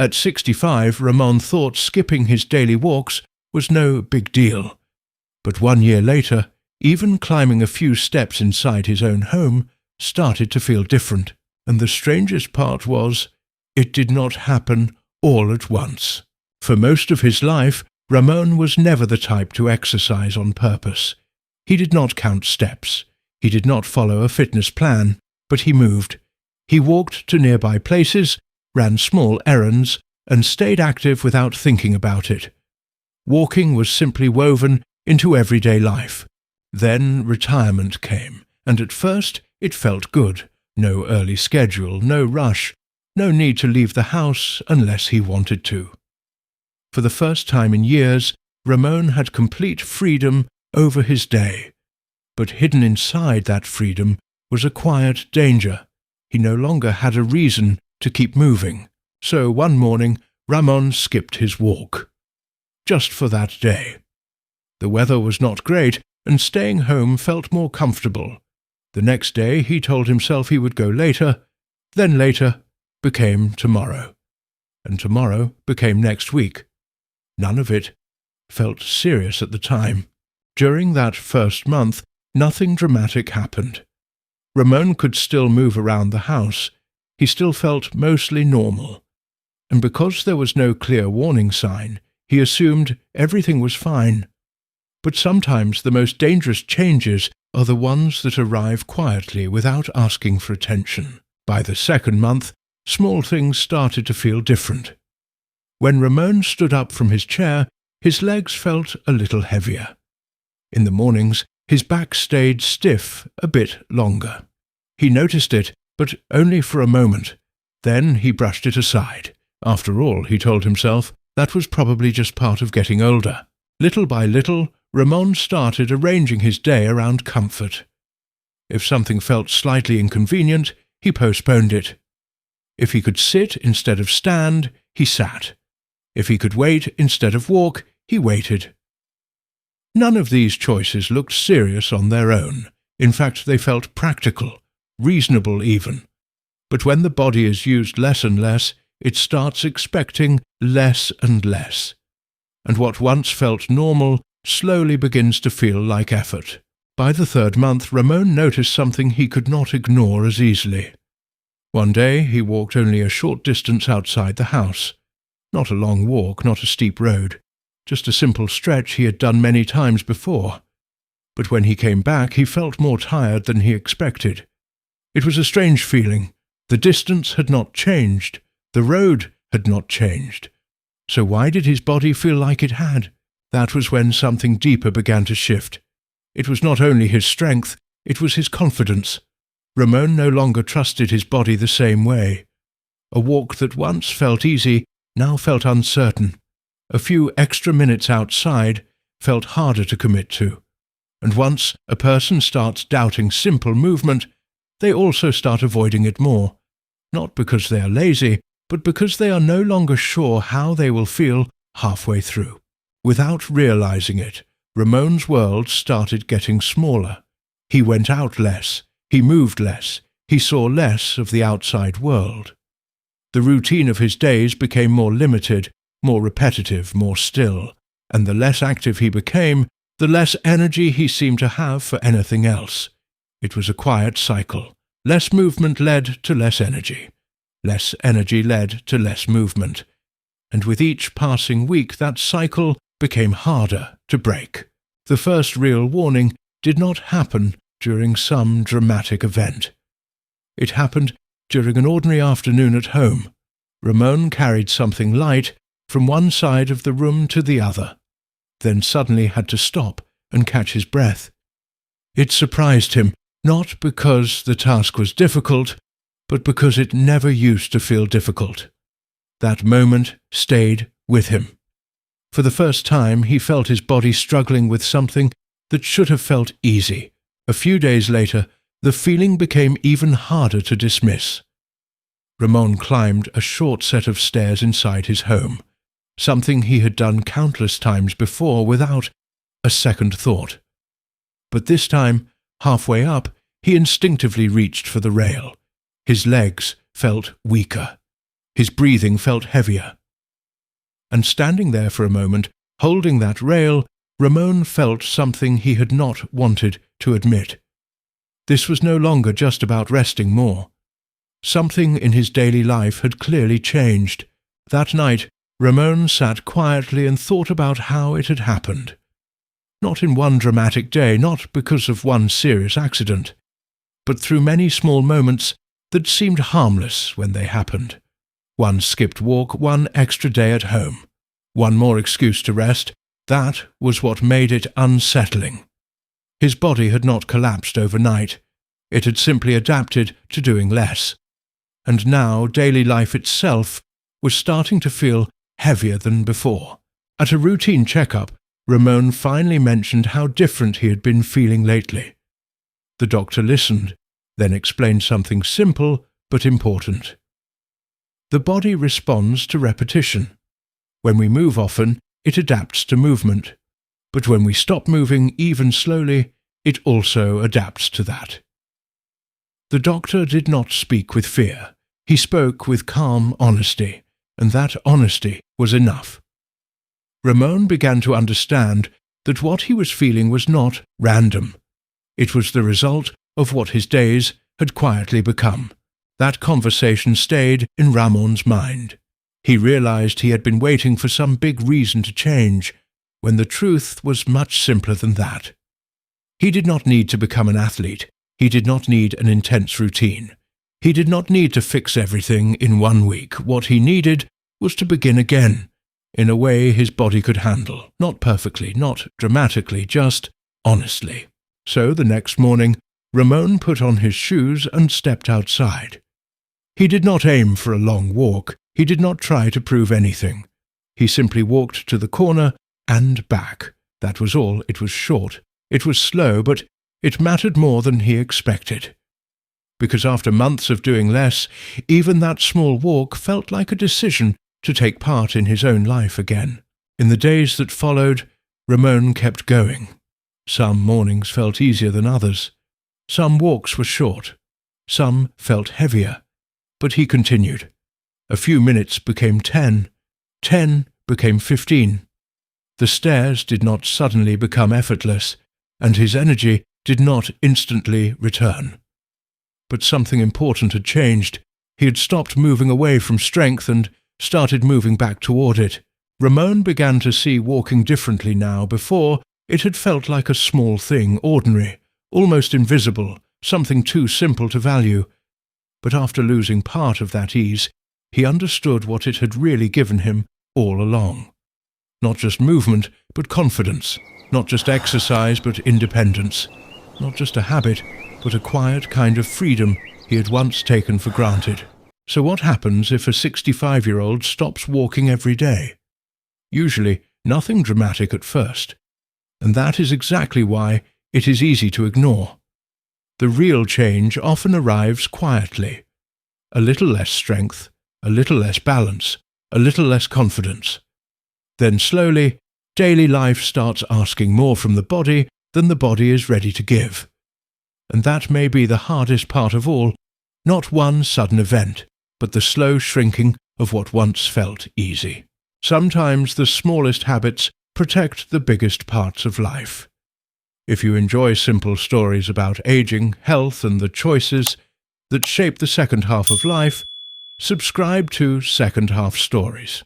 At 65, Ramon thought skipping his daily walks was no big deal. But 1 year later, even climbing a few steps inside his own home started to feel different. And the strangest part was, it did not happen all at once. For most of his life, Ramon was never the type to exercise on purpose. He did not count steps. He did not follow a fitness plan, but he moved. He walked to nearby places, ran small errands, and stayed active without thinking about it. Walking was simply woven into everyday life. Then retirement came, and at first it felt good. No early schedule, no rush, no need to leave the house unless he wanted to. For the first time in years, Ramon had complete freedom over his day. But hidden inside that freedom was a quiet danger. He no longer had a reason to keep moving. So one morning, Ramon skipped his walk. Just for that day. The weather was not great, and staying home felt more comfortable. The next day he told himself he would go later, then later became tomorrow, and tomorrow became next week. None of it felt serious at the time. During that first month, nothing dramatic happened. Ramon could still move around the house. He still felt mostly normal. And because there was no clear warning sign, he assumed everything was fine. But sometimes the most dangerous changes are the ones that arrive quietly without asking for attention. By the second month, small things started to feel different. When Ramon stood up from his chair, his legs felt a little heavier. In the mornings, his back stayed stiff a bit longer. He noticed it, but only for a moment. Then he brushed it aside. After all, he told himself, that was probably just part of getting older. Little by little, Ramon started arranging his day around comfort. If something felt slightly inconvenient, he postponed it. If he could sit instead of stand, he sat. If he could wait instead of walk, he waited. None of these choices looked serious on their own. In fact, they felt practical, reasonable even. But when the body is used less and less, it starts expecting less and less. And what once felt normal slowly begins to feel like effort. By the third month, Ramon noticed something he could not ignore as easily. One day he walked only a short distance outside the house. Not a long walk, not a steep road. Just a simple stretch he had done many times before. But when he came back, he felt more tired than he expected. It was a strange feeling. The distance had not changed. The road had not changed. So why did his body feel like it had? That was when something deeper began to shift. It was not only his strength, it was his confidence. Ramon no longer trusted his body the same way. A walk that once felt easy now felt uncertain. A few extra minutes outside felt harder to commit to. And once a person starts doubting simple movement, they also start avoiding it more. Not because they are lazy, but because they are no longer sure how they will feel halfway through. Without realizing it, Ramon's world started getting smaller. He went out less, he moved less, he saw less of the outside world. The routine of his days became more limited, more repetitive, more still, and the less active he became, the less energy he seemed to have for anything else. It was a quiet cycle. Less movement led to less energy. Less energy led to less movement. And with each passing week, that cycle became harder to break. The first real warning did not happen during some dramatic event. It happened during an ordinary afternoon at home. Ramon carried something light from one side of the room to the other, then suddenly had to stop and catch his breath. It surprised him, not because the task was difficult, but because it never used to feel difficult. That moment stayed with him. For the first time, he felt his body struggling with something that should have felt easy. A few days later, the feeling became even harder to dismiss. Ramon climbed a short set of stairs inside his home, something he had done countless times before without a second thought. But this time, halfway up, he instinctively reached for the rail. His legs felt weaker. His breathing felt heavier. And standing there for a moment, holding that rail, Ramon felt something he had not wanted to admit. This was no longer just about resting more. Something in his daily life had clearly changed. That night, Ramon sat quietly and thought about how it had happened. Not in one dramatic day, not because of one serious accident, but through many small moments that seemed harmless when they happened. One skipped walk, one extra day at home, one more excuse to rest. That was what made it unsettling. His body had not collapsed overnight. It had simply adapted to doing less. And now daily life itself was starting to feel heavier than before. At a routine checkup, Ramon finally mentioned how different he had been feeling lately. The doctor listened, then explained something simple but important. The body responds to repetition. When we move often, it adapts to movement. But when we stop moving, even slowly, it also adapts to that. The doctor did not speak with fear. He spoke with calm honesty, and that honesty was enough. Ramon began to understand that what he was feeling was not random. It was the result of what his days had quietly become. That conversation stayed in Ramon's mind. He realized he had been waiting for some big reason to change, when the truth was much simpler than that. He did not need to become an athlete. He did not need an intense routine. He did not need to fix everything in 1 week. What he needed was to begin again, in a way his body could handle, not perfectly, not dramatically, just honestly. So the next morning, Ramon put on his shoes and stepped outside. He did not aim for a long walk. He did not try to prove anything. He simply walked to the corner and back. That was all. It was short. It was slow, but it mattered more than he expected. Because after months of doing less, even that small walk felt like a decision to take part in his own life again. In the days that followed, Ramon kept going. Some mornings felt easier than others. Some walks were short. Some felt heavier. But he continued. A few minutes became 10. 10 became 15. The stairs did not suddenly become effortless, and his energy did not instantly return. But something important had changed. He had stopped moving away from strength and started moving back toward it. Ramon began to see walking differently now. Before, it had felt like a small thing, ordinary, almost invisible, something too simple to value. But after losing part of that ease, he understood what it had really given him all along. Not just movement, but confidence. Not just exercise, but independence. Not just a habit, but a quiet kind of freedom he had once taken for granted. So what happens if a 65-year-old stops walking every day? Usually, nothing dramatic at first. And that is exactly why it is easy to ignore. The real change often arrives quietly. A little less strength, a little less balance, a little less confidence. Then slowly, daily life starts asking more from the body than the body is ready to give. And that may be the hardest part of all, not one sudden event, but the slow shrinking of what once felt easy. Sometimes the smallest habits protect the biggest parts of life. If you enjoy simple stories about aging, health, and the choices that shape the second half of life, subscribe to Second Half Stories.